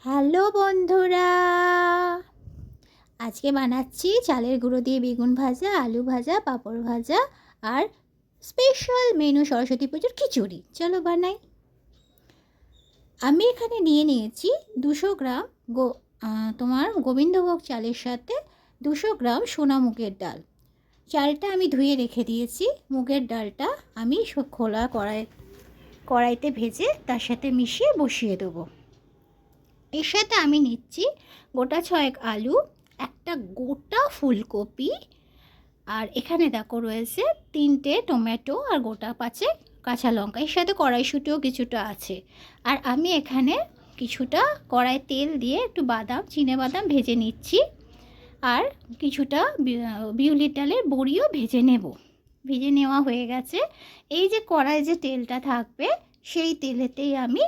Hello বন্ধুরা, আজকে বানাচ্ছি চালের গুঁড়ো দিয়ে বেগুন ভাজা, আলু ভাজা, পাঁপড় ভাজা আর স্পেশাল মেনু সরস্বতী পুজোর খিচুড়ি। চলো বানাই। আমি এখানে নিয়ে নিয়েছি 200 গ্রাম তোমার গোবিন্দভোগ চালের সাথে 200 গ্রাম সোনা মুগের ডাল। চালটা আমি ধুয়ে রেখে দিয়েছি। মুগের ডালটা আমি খোলা কড়াইতে ভেজে তার সাথে মিশিয়ে বসিয়ে দেবো। এর সাথে আমি নিচ্ছি গোটা 6 আলু, একটা গোটা ফুলকপি, আর এখানে দেখো রয়েছে 3টে টমেটো আর গোটা 5 কাঁচা লঙ্কা। এর সাথে কড়াইশুঁটিও কিছুটা আছে। আর আমি এখানে কিছুটা কড়াই তেল দিয়ে একটু চিনেবাদাম ভেজে নিচ্ছি, আর কিছুটা বিউলির ডালের বড়িও ভেজে নেওয়া হয়ে গেছে। এই যে কড়াই যে তেলটা থাকবে সেই তেলেতেই আমি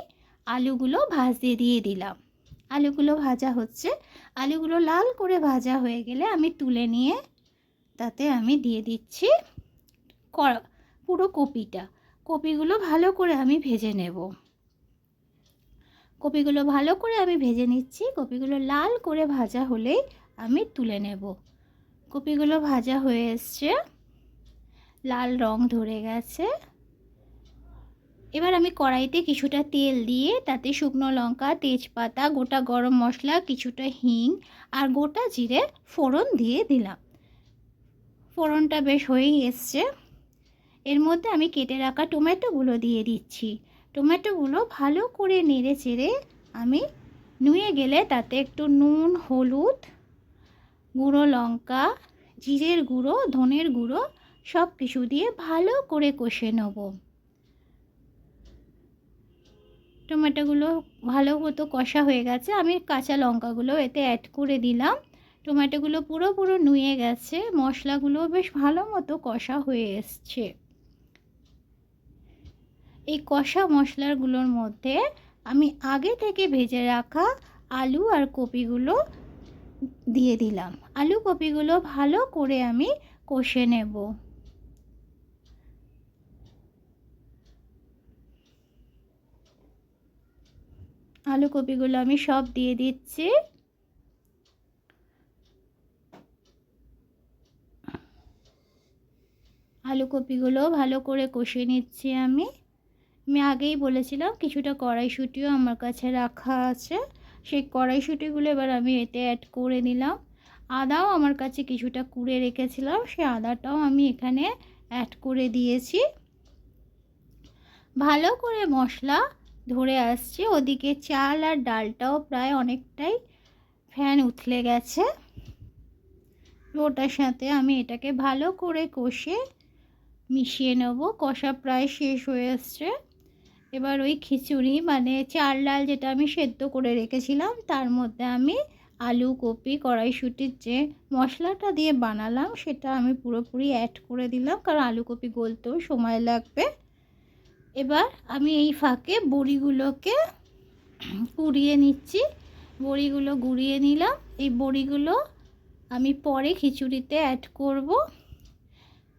আলুগুলো ভাজতে দিয়ে দিলাম। আলুগুলো ভাজা হচ্ছে। আলুগুলো লাল করে ভাজা হয়ে গেলে আমি তুলে নিয়ে তাতে আমি দিয়ে দিচ্ছি পুরো কপিগুলো ভালো করে আমি ভেজে নেব। কপিগুলো ভালো করে আমি ভেজে নিচ্ছি। কপিগুলো লাল করে ভাজা হলেই আমি তুলে নেব। কপিগুলো ভাজা হয়ে এসছে, লাল রং ধরে গেছে। এবার আমি কড়াইতে কিছুটা তেল দিয়ে তাতে শুকনো লঙ্কা, তেজপাতা, গোটা গরম মশলা, কিছুটা হিং আর গোটা জিরে ফোড়ন দিয়ে দিলাম। ফোড়নটা বেশ হয়েই এসছে। এর মধ্যে আমি কেটে রাখা টমেটোগুলো দিয়ে দিচ্ছি। টমেটোগুলো ভালো করে নেড়ে চেড়ে আমি নুয়ে গেলে তাতে একটু নুন, হলুদ, গুঁড়ো লঙ্কা, জিরের গুঁড়ো, ধনের গুঁড়ো সব কিছু দিয়ে ভালো করে কষে নেব। টমেটোগুলো ভালো মতো কষা হয়ে গেছে। আমি কাঁচা লঙ্কাগুলো এতে অ্যাড করে দিলাম। টমেটোগুলো পুরো নুয়ে গেছে। মশলাগুলো বেশ ভালো মতো কষা হয়ে এসছে। এই কষা মশলাগুলোর মধ্যে আমি আগে থেকে ভেজে রাখা আলু আর কপিগুলো দিয়ে দিলাম। আলু কপিগুলো ভালো করে আমি কষে নেব। আলু কপিগুলো আমি সব দিয়ে দিচ্ছি। আলু কপিগুলো ভালো করে কষে নিচ্ছি আমি আগেই বলেছিলাম কিছুটা কড়াইশুঁটিও আমার কাছে রাখা আছে। সেই কড়াইশুঁটিগুলো এবার আমি এতে অ্যাড করে নিলাম। আদাও আমার কাছে কিছুটা কুড়ে রেখেছিলাম, সেই আদাটাও আমি এখানে অ্যাড করে দিয়েছি। ভালো করে মশলা ধরে আসছে। ওদিকে চাল আর ডালটাও প্রায় অনেকটাই ফ্যান উঠলে গেছে। ওটার সাথে আমি এটাকে ভালো করে কষে মিশিয়ে নেব। কষা প্রায় শেষ হয়ে আসছে। এবার ওই খিচুড়ি মানে চাল ডাল যেটা আমি সেদ্ধ করে রেখেছিলাম তার মধ্যে আমি আলু, কপি, কড়াইশুঁটির যে মশলাটা দিয়ে বানালাম সেটা আমি পুরোপুরি অ্যাড করে দিলাম, কারণ আলু কপি গলতেও সময় লাগবে। এবার আমি এই ফাঁকে বড়িগুলোকে গুঁড়িয়ে নিচ্ছি। বড়িগুলো গুঁড়িয়ে নিলাম। এই বড়িগুলো আমি পরে খিচুড়িতে অ্যাড করব।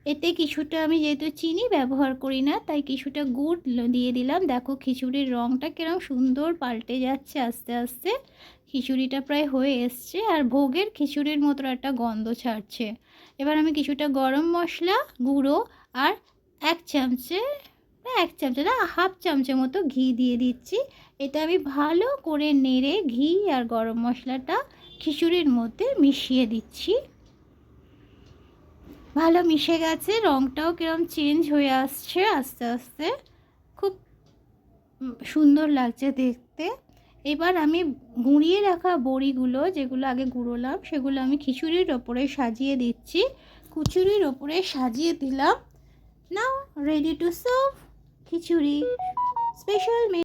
এতে কিছুটা আমি যেহেতু চিনি ব্যবহার করি না তাই কিছুটা গুড় দিয়ে দিলাম। দেখো খিচুড়ির রঙটা কিরকম সুন্দর পাল্টে যাচ্ছে আস্তে আস্তে। খিচুড়িটা প্রায় হয়ে এসছে আর ভোগের খিচুড়ির মতো একটা গন্ধ ছাড়ছে। এবার আমি কিছুটা গরম মশলা গুঁড়ো আর এক চামচে না হাফ চামচের মতো ঘি দিয়ে দিচ্ছি। এটা আমি ভালো করে নেড়ে ঘি আর গরম মশলাটা খিচুড়ির মধ্যে মিশিয়ে দিচ্ছি। ভালো মিশে গেছে। রঙটাও কিরম চেঞ্জ হয়ে আসছে আস্তে আস্তে। খুব সুন্দর লাগছে দেখতে। এবার আমি গুঁড়িয়ে রাখা বড়িগুলো যেগুলো আগে গুঁড়োলাম সেগুলো আমি খিচুড়ির ওপরে সাজিয়ে দিচ্ছি। খিচুড়ির ওপরে সাজিয়ে দিলাম। Now ready to serve khichuri special